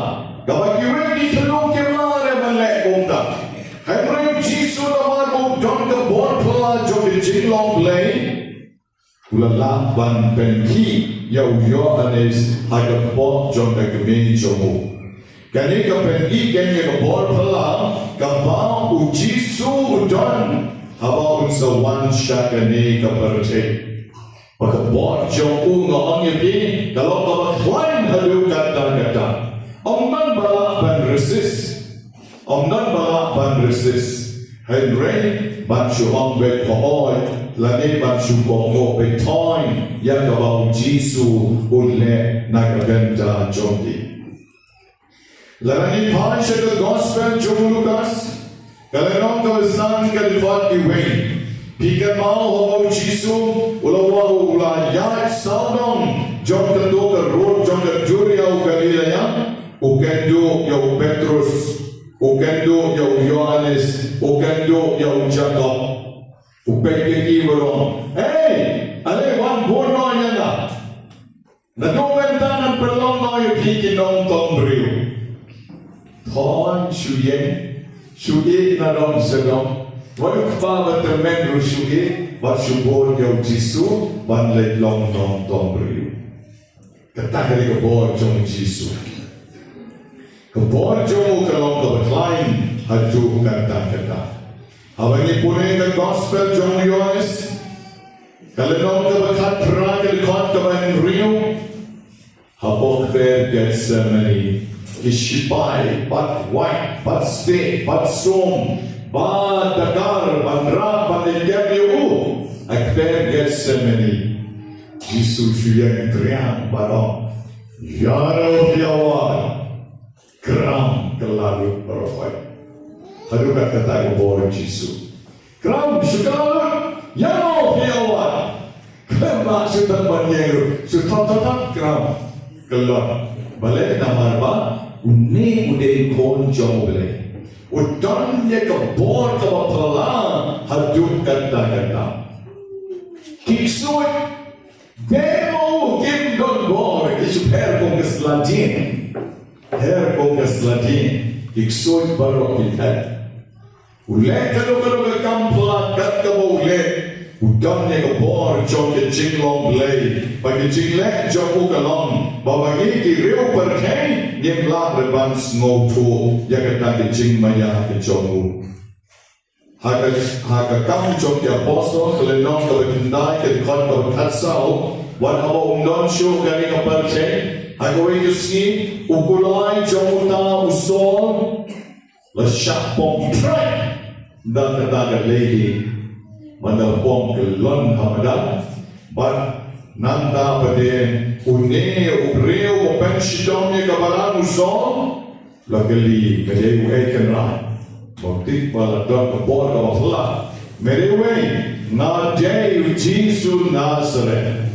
kabagi wedi kelung kemana melek kumda. Henry Jisu namar don kebon pula jom ciklong play. Ulan laban penki yau Yohanes haga pot jom kekumi jomu. Kani kapenki kenge kebor pala kabau ujisu don habau unsawan syakani kaperte. Pakabor jomu ngong yepi kalau kabatwan hadu kata-kata. Omnan balak ban resist. Henry bansu ombe kohoi lani bansu kongo betoin yang kabau Jisu ulle nagaganda jomdi. Lani pansya ke gospel jom Lukas Kalenong kawasan kalifat iway. Pikan mau habo Jisu ulawa ula yat saudong jom ketu ke road jom ke Juria Galilea ukendo yau Petrus ukendo yau Yohanes ukendo yau Jacob upekeki berong hey ale wan bono yana na noventa perlong noy piki nong tombriu thon shuyen shuye na dong sedong Walau kepala termen rusuki, bersubur jauh Jisu, banlek long nong tombri. Kata kali kebor jauh Jisu. Kebor jauh kelong kebeklain, haju kata. Abang pune ke gospel jauh Yohanes. Kalau nong kebekat perang kelihut kebein riu, habok ber Gethsemane, isipai, pat white, pat steak, pat som. Ba dakar bandra bandeliu akper Gethsemane Yesus yang teriak baroh yaro piawar kram kelalu berfai hadu kata kebor Yesus kram sukalu yaro piawar kram sudah banyak sudah kram kelar balik namar ba unni udah konjong balik Udan ye kebor kebapala hadut kata. Kiksut demo kim don bor kisu her kong keslatin kiksut baroh kita. Ulek kalau ke kampla kat kebo ulek udan ye kebor jom ke jinglong blay bagi jinglek jom ukalong babagi kiriu perkai Nim lah reban ngotu yang kata kecing maya kejomu. Haga kamu jom dia boso kelenong kebendai kedikot kebetasau wan haba undon show gani keperce haga wejusni ukulai jom uta usol lesyak pom trai dan kata lady mandal pom kelon hamada ban Nanda pada une ubreu open shidom ye kabalan usom lakali kadeu ekenra boktik pala don kebor kabafla merewe na day Jesus Nazareth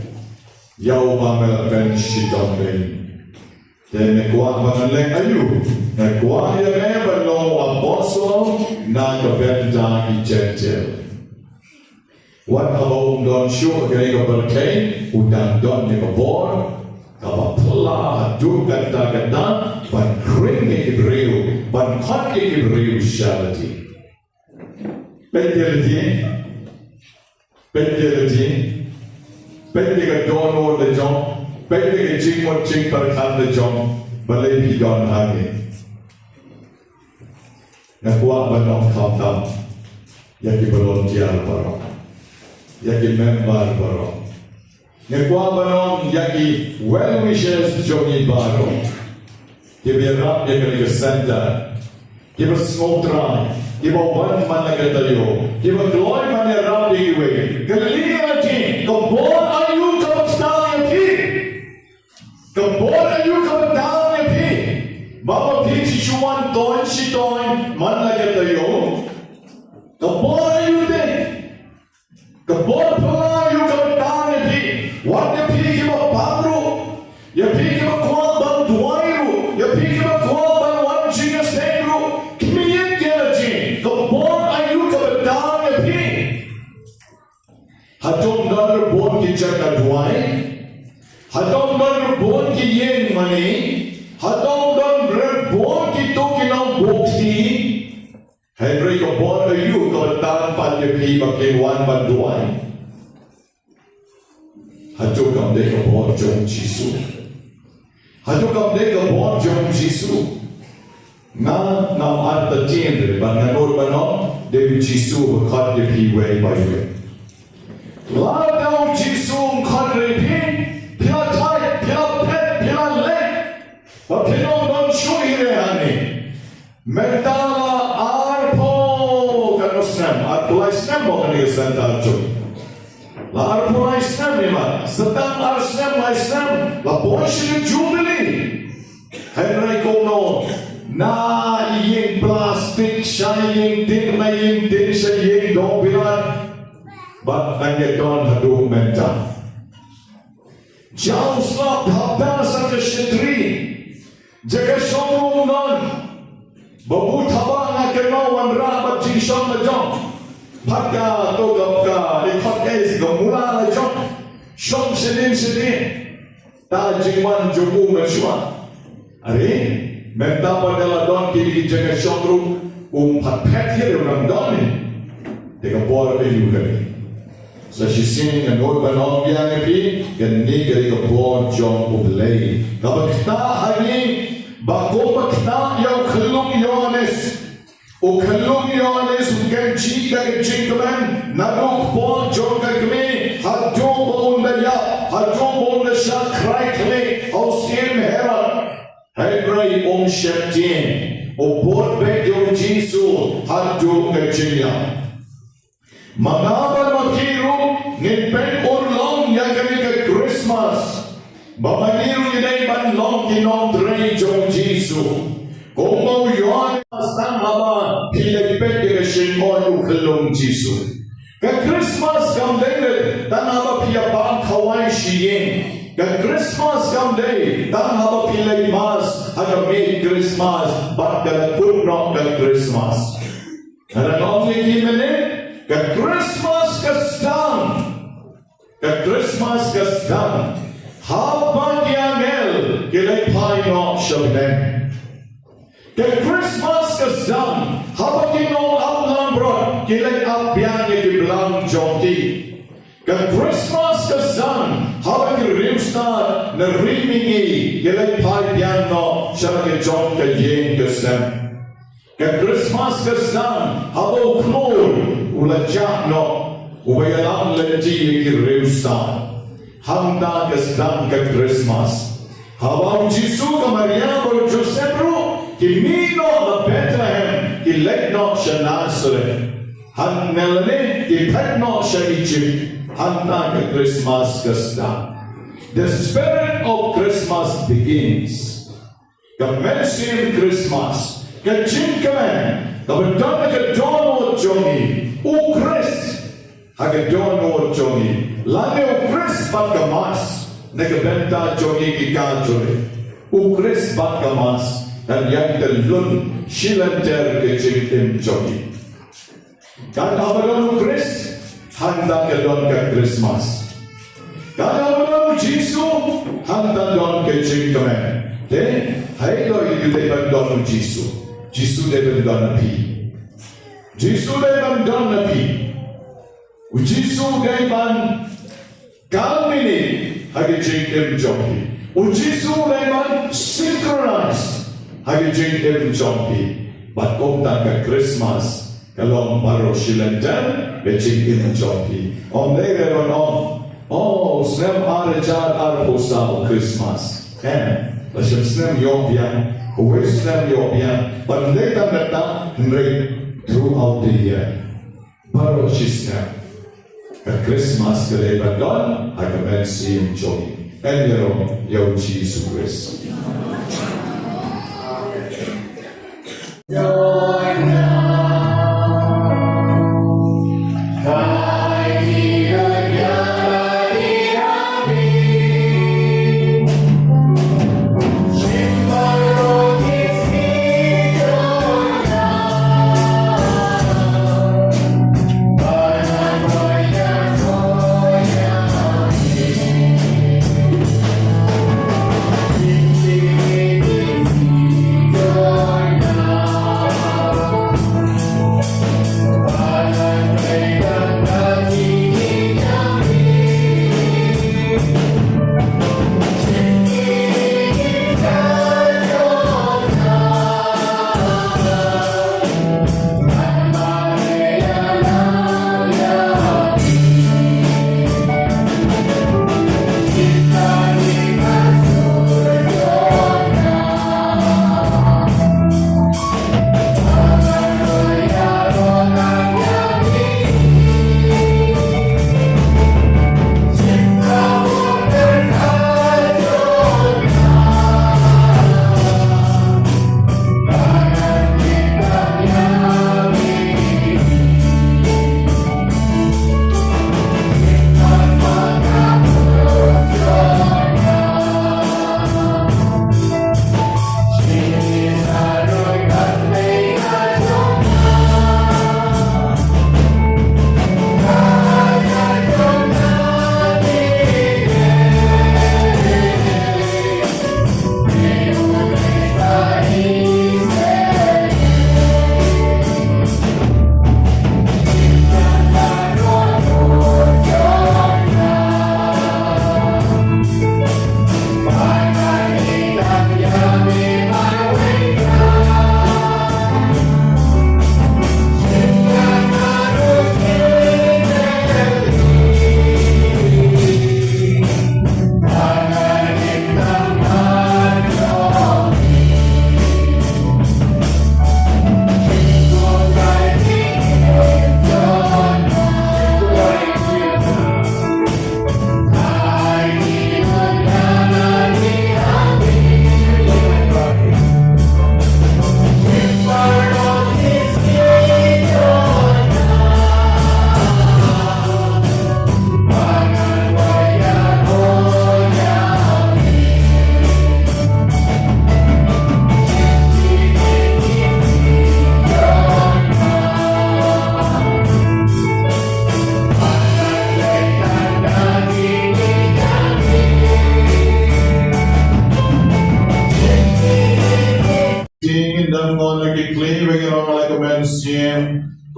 yau mamel ben shidom be teme kwa bangaleng ayu na kwa ye belong apostle na kabenda ijenjel Wan kalau don show gaya keberkain, udang don ni kebor, kapa pela juga kata ban kering ni Ibreu, ban kot ni Ibreu shalati. Pendelati, pendekat dono le jom, pendekat jingmot jing perkat le jom, balai pidon hagi. Nakwa banong kam yang dibelon tiar barang. Yaki member baroh. Nekwa barom yaki well wishes jogi baroh. Kibi rap yaki center. Kibi smoke dry. Kibi one man nagatayo. Kibi glory man rap yaki way. Galilea ji. Kebor ayu kabstang yaki. Kebor ayu kabstang yaki. Bapa pich chuan toin shitoin man nagatayo. Kebor ayu de. Kebor pula you kabtan ni what the pig of Pablo you pig of Kuan Ban Duairu you pig of Kuan Ban One Genius Negro Kmiyan Gelatin Kebor ayu kabtan ni Hadong dar bon ki jaga duai Hadong dar bon ki yen mani Hadong dar bon ki to ki nang bokti Henry kebor ayu kabtan pan ye bakin wan banduai Haju kam de kebor jom Jisu Haju kam de kebor jom Jisu Na nam arta tiendre ban nanor banom de Jisu bakat ye piwe baywe La daw Jisu kan repin pila tai pila pet pila le ba pila don shuire ani mentala Arpulai snem mau kena sentar cuy. La arpulai snem ni mah. Sedang arsnem lai snem. La boy sini jubili. Henry kono Na iying plastic siya iying tin na iying tin siya iying dong bilan. But nangyayon hadong menta. Jauh slap habda sa kasitri. Jaga syong non. Babu taba nga kanawan rabat jisyong na jong. Pagka togap ka, ikot kays gamula na jong. Syong sidin. Ta jingwan jubu meswa. Ari, menta padala don kili jaga syong ru. Patpet hier orang don ni. Teka bor kayu kami. Sa shising ang oy banong biyang epi, ganni kari ka bor jong ublay. Kabakta hani, bako bakta yaw kalung yones. O kalung yones, ukan chika ka chikaman, naruk bor jong ka kami, hadyo po unda ya, hadyo po unda siya kray kami, hausien heran. Hebray shetien, o bor bek yung jisu, hadyo ka chika. Manaban maghiru ngipeng urlong yagani ka Christmas. Bamaniru yunay banlong kinong dre jong Jisu. Kung mau yuan astang haba pilipek ka shimoy ukalong Jisu. Ka Christmas kam David tan haba piyabang kawai shiyeng. Ka Christmas kam day tan haba pilay mas haga make Christmas but ka purnok ka Christmas. Karang kimene ka Christmas kastam habang yangel kilay paino shabden ka Christmas kastam habang kinong ablang bro kilay abyan kiblang jonti ka Christmas kastam habang kirimsta na rimingi kilay payyan no siya kijon kayeng kastam ka Christmas kastam habang knol ulajak no ubayalang lenti kireusta hamda kastam ka Christmas habang Jisu ka Maria or Joseph ro kimino na Bethlehem kilek no siya Nazareth hanmelane kipet no siya Egypt hamda ka Christmas kastam. The spirit of Christmas begins. Commencing Christmas kajin kaman Kabadon na kadono jongi, Chris, hagadono jongi, lani Chris batkamas, nagabenta jongi kikajore, Chris batkamas, dan yang telun shilanter kejingtim jongi. Kan abadon Chris, handa kadon ka Christmas. Kan abadon Jisu, handa don kejingkamen. Te, hai lo itu debandon Jisu. Jisu devan napi. Jisu devan napi. Jisu devan kalmini hagi jingkem jompi. Jisu devan synchronize hagi jingkem jompi. But omta ka Christmas kalong baroh shilenten ke jingkem jompi. Om devan oh snem arajar arposal Christmas. Lasyam snem yopya. Wisdom European, but later that throughout the year. Baroh shisnem. At Christmas kaleban don, I commend seeing joy. And your Jesus Christ.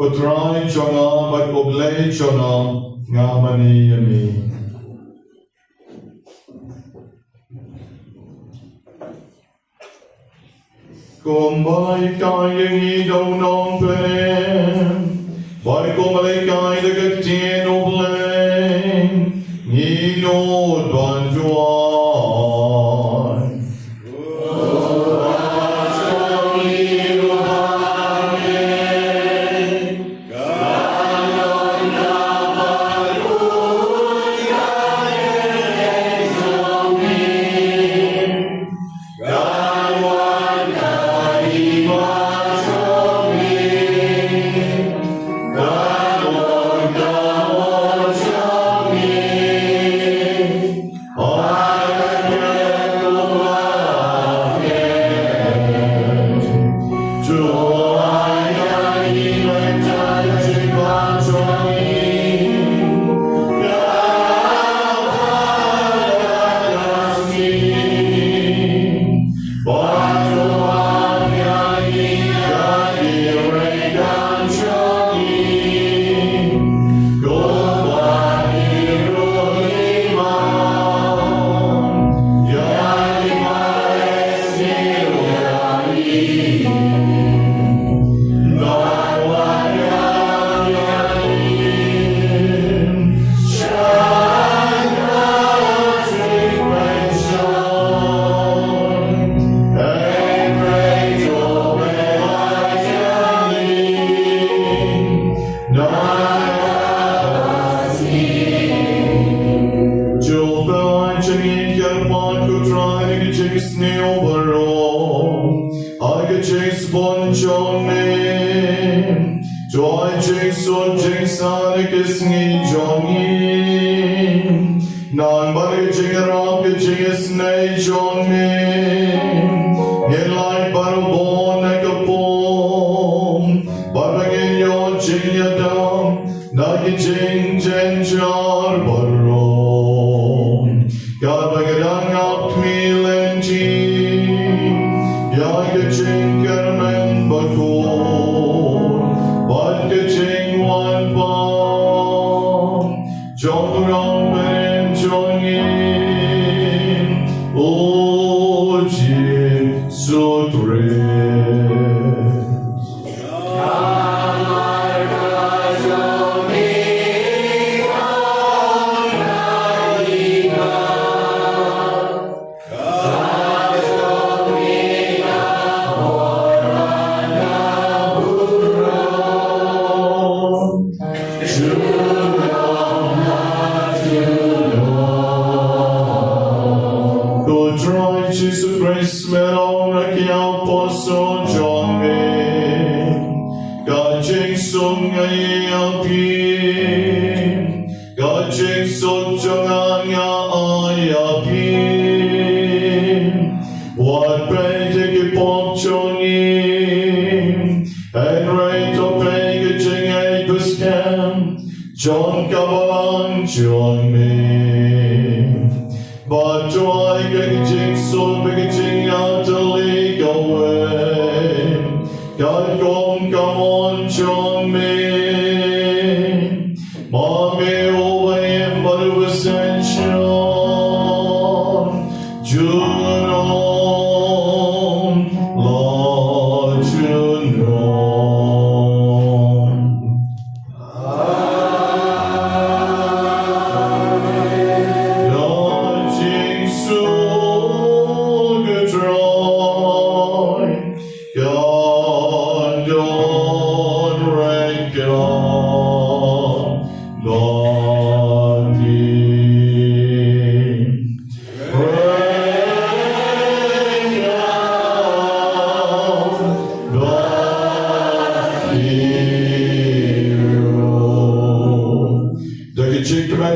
Kutrai chona bat oblay chona ngamani yami. Kumbai kaya idaw ng penem, bai kumalay kaya dagagtin oblay, nginod banjuan.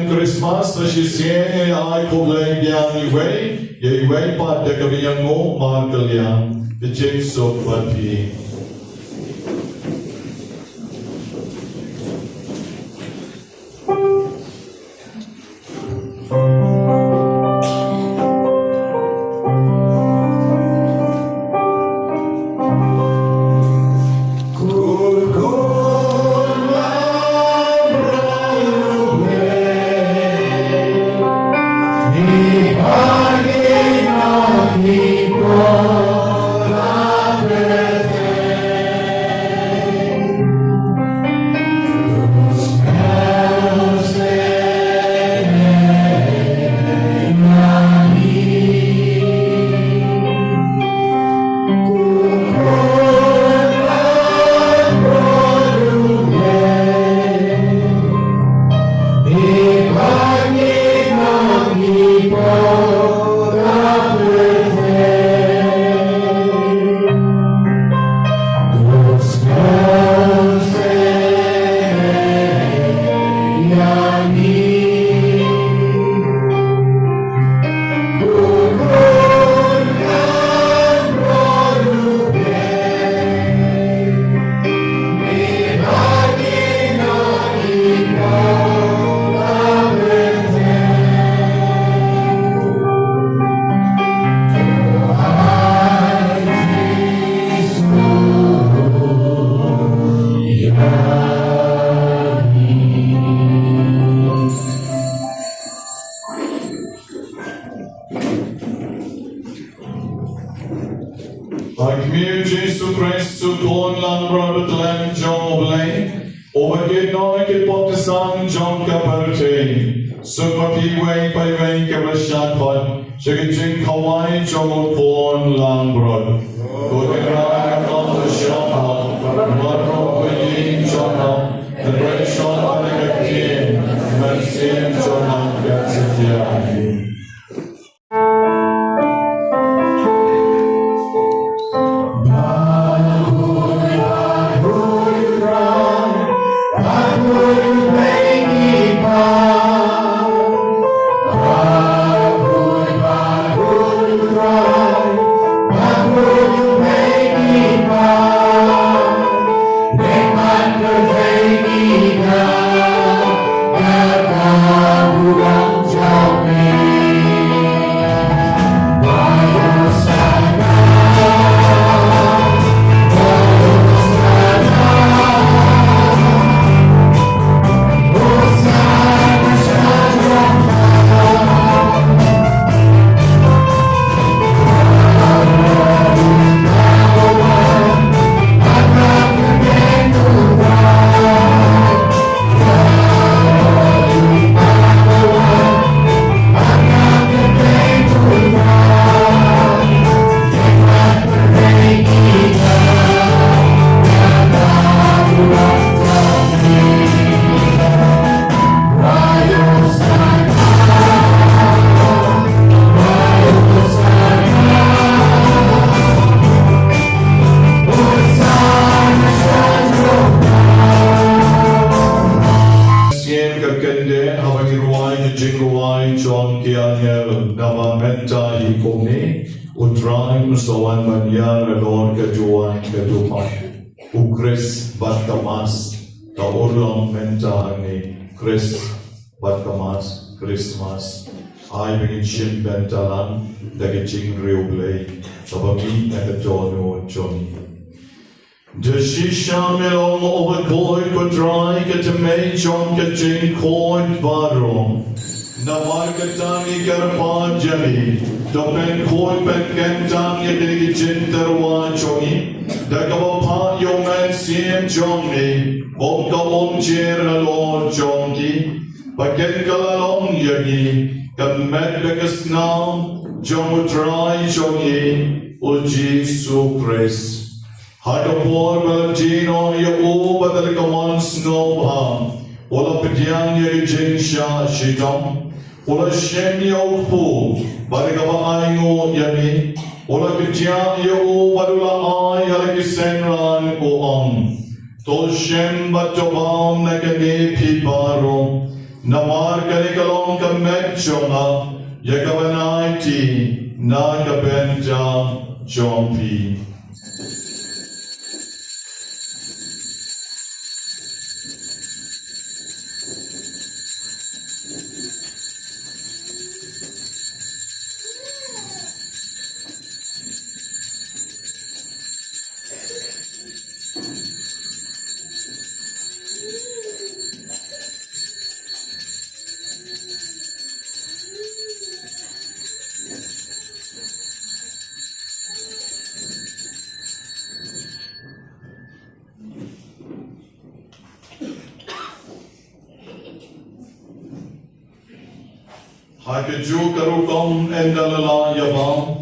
Khristmas na shisnem ay kulay biyang iway pa de kabiyang mo magkalyang the Jesu pati. Good Sukon lang bro Betlehem John Oblay. Overgate Norikit Potisan John Kaparte. Sukma Piway Paiway Kabashat Hot. Shagajin Kawai John Pon lang bro. Goderan on the shop. Baroh Paying John. The great shot on the game. Mercy John Gatsitia. Kris Batkamas Kaulang Mentani Kris Batkamas Christmas I begin Shin Bentalan Dagaching Reublay Sabami Nagatono Johnny Deshisha Milong Overcoy Kodrai Katamay John Kaching Coin Baroh Namarkatani Karpa Jali Dopen Coin Benkentang Yakini Tarwa Johnny Dagabapa Yoman Siem Johnny Omkalon Cheralor Jonki Bakenkalalong Yagi Kamet Bekasnam Jomutrai Johnny Uji Chris Hadapor Valentino Yabu Badalakaman Snowpa Ola Pidian Yagin Sha Shitam Ola Shem Yopu Badagaba Aino Yami Ola Pidian Yabu Badula Ay Alakisenran Oam Toshem Batobam Nakane Piparo Namar Kanikalong Kamechona Yakavanaiti Nakabenta Jompi. Hakaju Karukam and Dalala Yavam,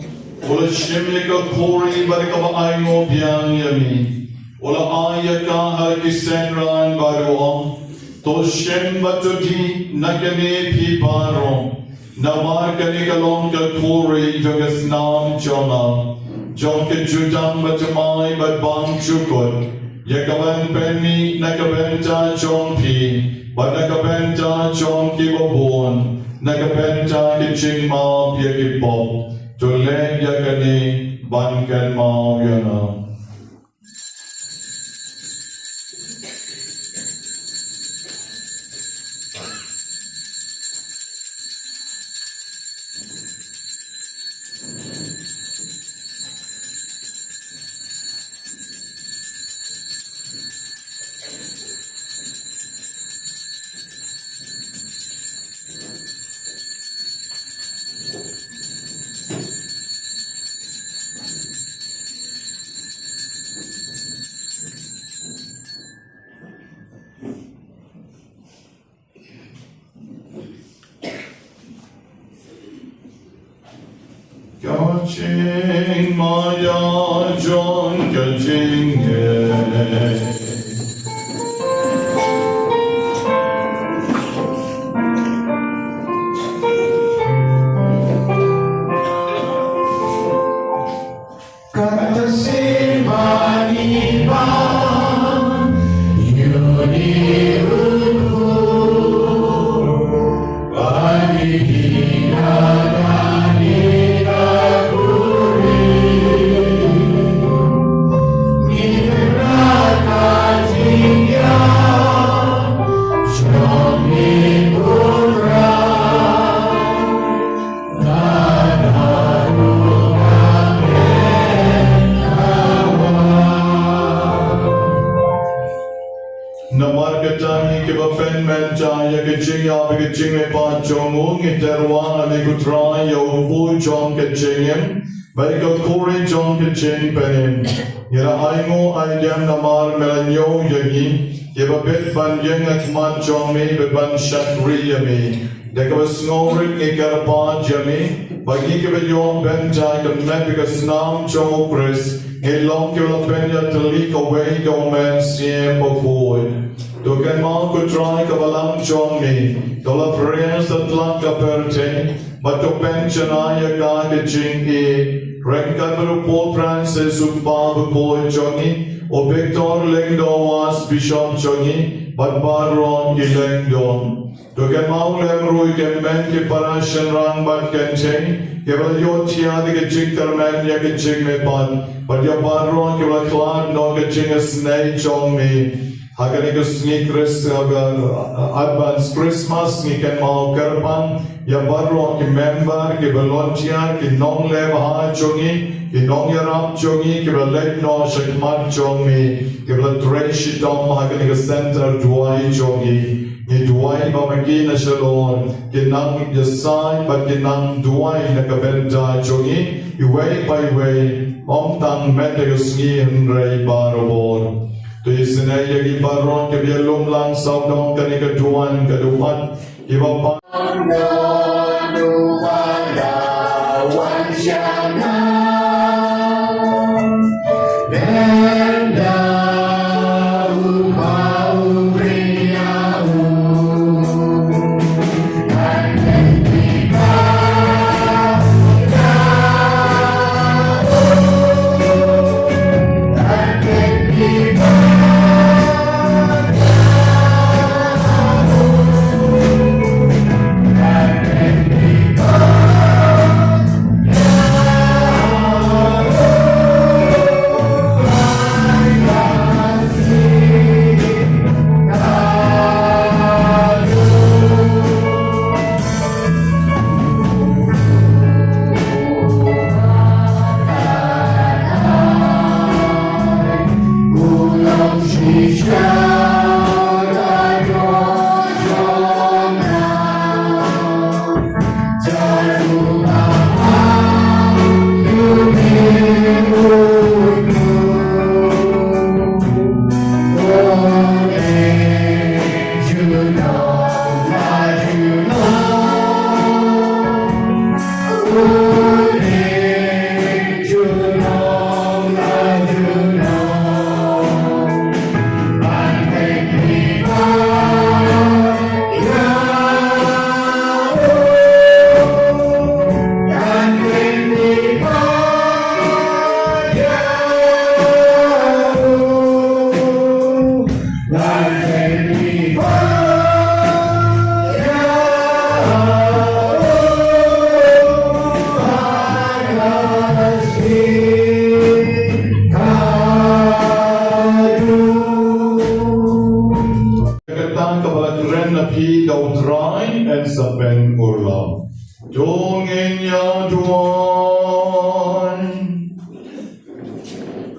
Ola Shimlika Kori Barikava Aino Pian Yami, Ola Ayaka Harakisenran Baruam, Toshem Batuti Nakane Piparo, Namar Kanikalonga Kori Jagasnam Jona, Jonka Jutam Batamai Badbang Chukut, Yakavan Penmi Nakabenta Jonpi, Badakabenta Jonki Babon. Nakapenta kiching mau piakipop, Tule yakani bankan mau yana. Ching Maya John Kaching Baik kuri John kecing penin, yara aingo aidam namar melanyo yagi, yaba bet banjeng akman John me beban shakri yami, dekabas ngorik ikarpa jami, bagi kebejong benjai kemet because nam John Chris, elong kela penya telik away gomen siem bakhuid. Doken mau kutrai kabalang John me, dola prayers that lang kaperte, bato pensionaya ka kecing e. Rengkan berupol Francis Ukpa Bakhuid Jongi, o Victor Lengdo was Bishop Jongi, but Baron Gilengdon. Doken Maulem Rui Kemen ki Parashan Rang Bat Kencheng, Kevala Yotia the Gaching Karman Yakaching Mepan, but your Baron Kevala Clan no Gaching a Snake Jong me. Haganikus ni advance Christmas ni ken mau karpan ya baroh ki member ki volunteer ki nong le baha chongi ki nong yaram chongi ki let no shakman chongi ki treshi dom haganikus center duai chongi ni duai ba magi na shalom ki nang yasai ba ki nang duai na kabenta chongi ki way by way om tang metagus ni henrei baroh to isinay yagi baron ke bialum lang saudong kani keduan kedupat iba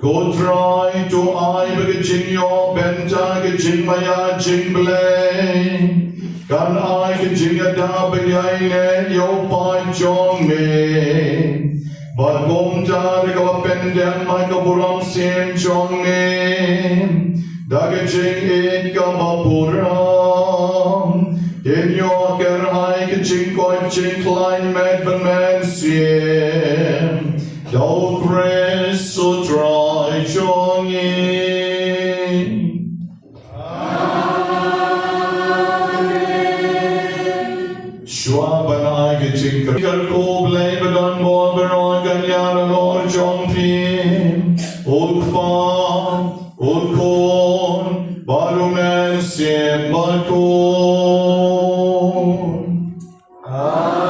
Go try to I begin your benta gin maya jing blame. Kan I gin a da begaine yo pai chong me. But gom ta de go pendem my kaburam sim chong me. Daga jing in kamapuram. In your ker I gin koi jing klein med ben man sim. Đâu Christ so try chong in. Shua banai ke chikar ko blai badon bo baron ganyan or John Pin Ulfa Ulkon Barumen Sim Balkon Amen.